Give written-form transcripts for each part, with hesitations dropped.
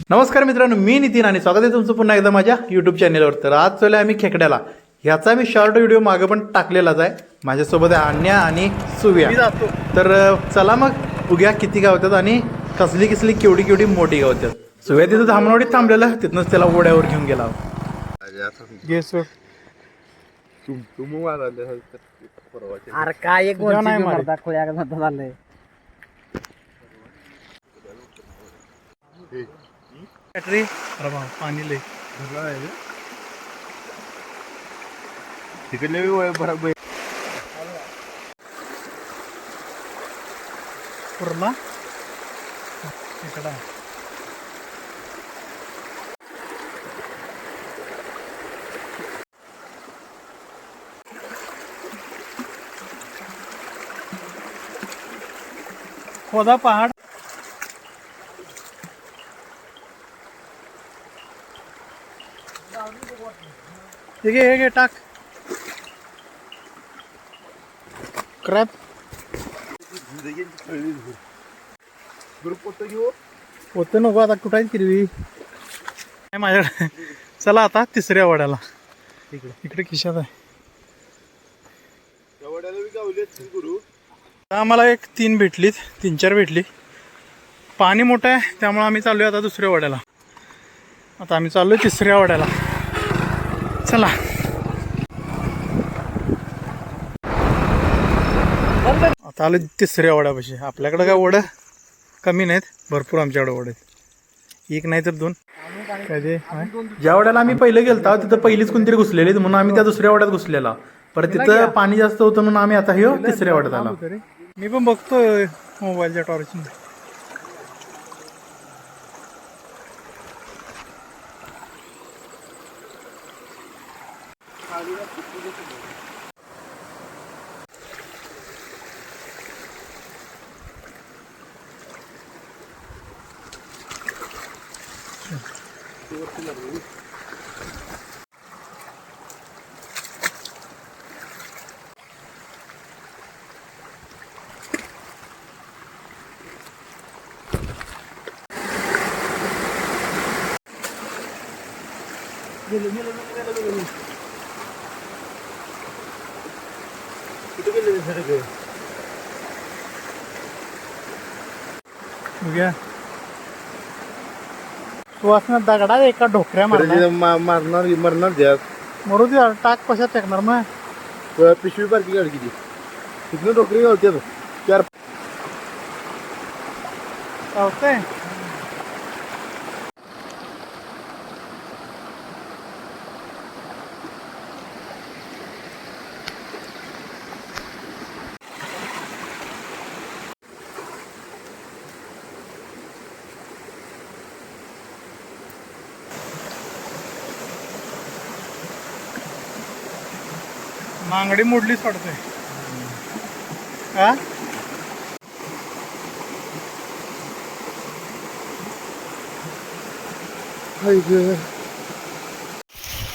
नमस्कार मित्रांनो, मी नितीन आणि स्वागत आहे तुमचं पुन्हा एकदा माझ्या यूट्यूब चॅनलवर. तर आज चालू आम्ही खेकड्याला. ह्याचा मी शॉर्ट व्हिडिओ मागे पण टाकलेलाच आहे. माझ्यासोबत आहे अन्या आणि सुव्या. तर चला मग बघूया किती गावतात आणि कसली कसली केवढी केवढी मोठी गावतात. सुव्या तिथं धामणवाडीत थांबलेला, तिथनंच त्याला ओढ्यावर घेऊन गेला. अरे काय एक झालंय बॅटरी पाणी लय तिकडले बरोबर पुरला इकडं खोदा पहाड. हे घे टाक क्रॅप होतं नको आता कुठं किरवी काय माझ्याकडे. चला आता तिसऱ्या वड्याला. इकडे खिशात आहे. आम्हाला एक 3 भेटलीत, 3-4 भेटली. पाणी मोठं आहे त्यामुळे आम्ही चाललोय आता दुसऱ्या वड्याला. आता आम्ही चाललोय तिसऱ्या वड्याला. चला आता आलो तिसऱ्या वड्यापाशी. आपल्याकडे काय वडं कमी नाहीत, भरपूर आमच्याकडे वड आहेत. एक नाही तर 2. काय ते ज्या वड्याला आम्ही पहिलं गेलतो तिथं पहिलीच कोणतरी घुसलेली, म्हणून आम्ही त्या दुसऱ्या वड्यात घुसलेला. परत तिथं पाणी जास्त होतं म्हणून आम्ही आता हे तिसऱ्या वड्यात आलो. मी पण बघतोय मोबाईलच्या टॉर्चने. सुवासना दगडा एका ढोकऱ्या मरणार द्यात. मरू दे, टाक कशात टाकणार मग. पिशवी बारकी गाडी किती तिथनं डोकरी गावते 4 चालतंय. मांगडी मोडलीच वाटतंय. हा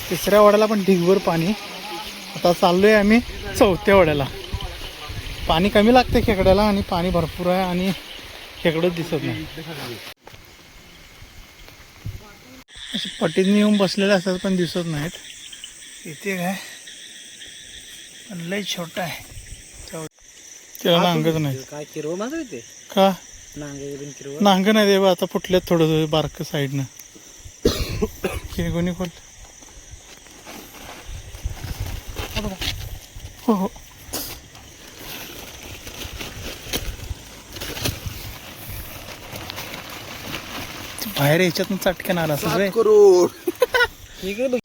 तिसऱ्या वड्याला पण ढिगभर पाणी. आता चाललोय आम्ही चौथ्या वड्याला. पाणी कमी लागते खेकड्याला आणि पाणी भरपूर आहे आणि खेकडंच दिसत नाही. असे पटीने येऊन बसलेले असतात पण दिसत नाहीत. इथे काय लय छोटा आहे, त्याला नांगच नाही. काय किरव माझं येते का नांग नांग नाही देवा. आता फुटल्यात थोडं बारक साईडनं. किरगोनी खोल. हो हो बाहेर ह्याच्यातून चटक्यान आला असं करोड ठीक आहे.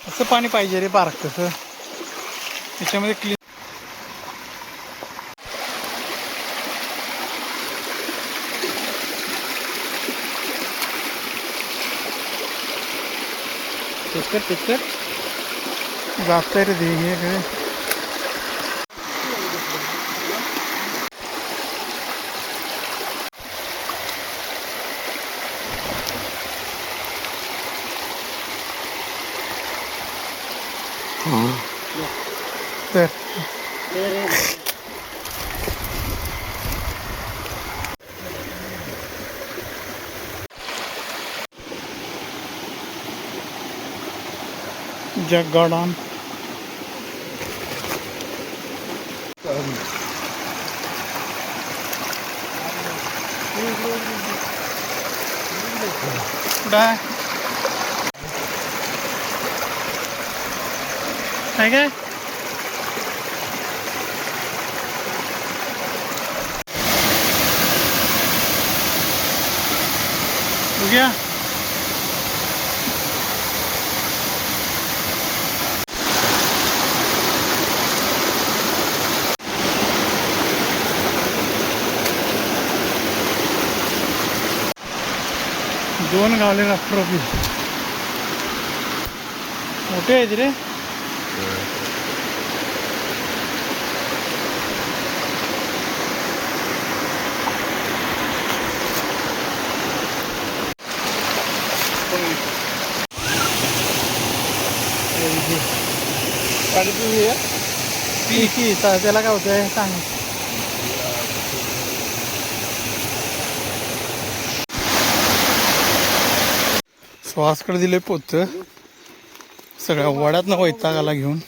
असं पाणी पाहिजे रे बारक कसं त्याच्यामध्ये क्लीन. तेचकट जास्त रे ते हे काय तर जगगाडान कुठं आहे काय बघूया दोन गावले राष्ट्रपती मोठे आहेत रे की त्याला काय होतंय सांग सुहासकडे दिले पोत सगळ्या वड्यात न वैतागाला घेऊन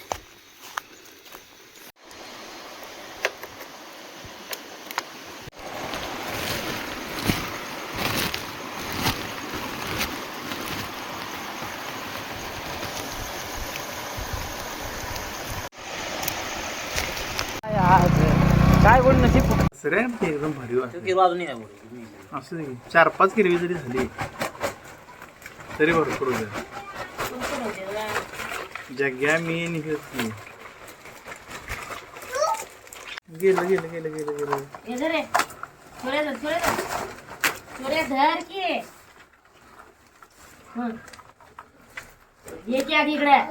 काय बोल नशीब सरे एकदम भारी वाटतं बाजून असं 4-5 किरवी जरी झाली तरी भरपूर होते जग्या मी निघत गेलं गेलं गेलं गेलं गेलं इधर है थोड़े धर के ये क्या दिख रहा है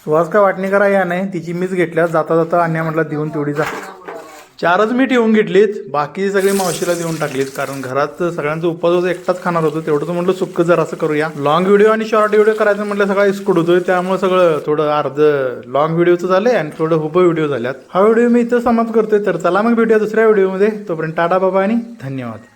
सुहास का वाटणी करा या नाही तिची मीच घेतल्या जाता जाता अन्या म्हटलं देऊन तेवढी जा 4च मी ठेवून घेतलीत बाकी सगळी मावशीला देऊन टाकलीत कारण घरात सगळ्यांचं उपवास एकटाच खाणार होतो तेवढं म्हटलं सुक्क जर असं करूया लॉंग व्हिडिओ आणि शॉर्ट व्हिडिओ करायचं म्हटलं सगळं स्कूड होतोय त्यामुळे सगळं थोडं अर्ध लॉंग व्हिडिओचं झालंय आणि थोडं हुबं व्हिडिओ झाल्यात हा व्हिडिओ मी इथं समाप्त करतोय तर चला मग भेटूया दुसऱ्या व्हिडिओमध्ये तोपर्यंत टाटा बाबा आणि धन्यवाद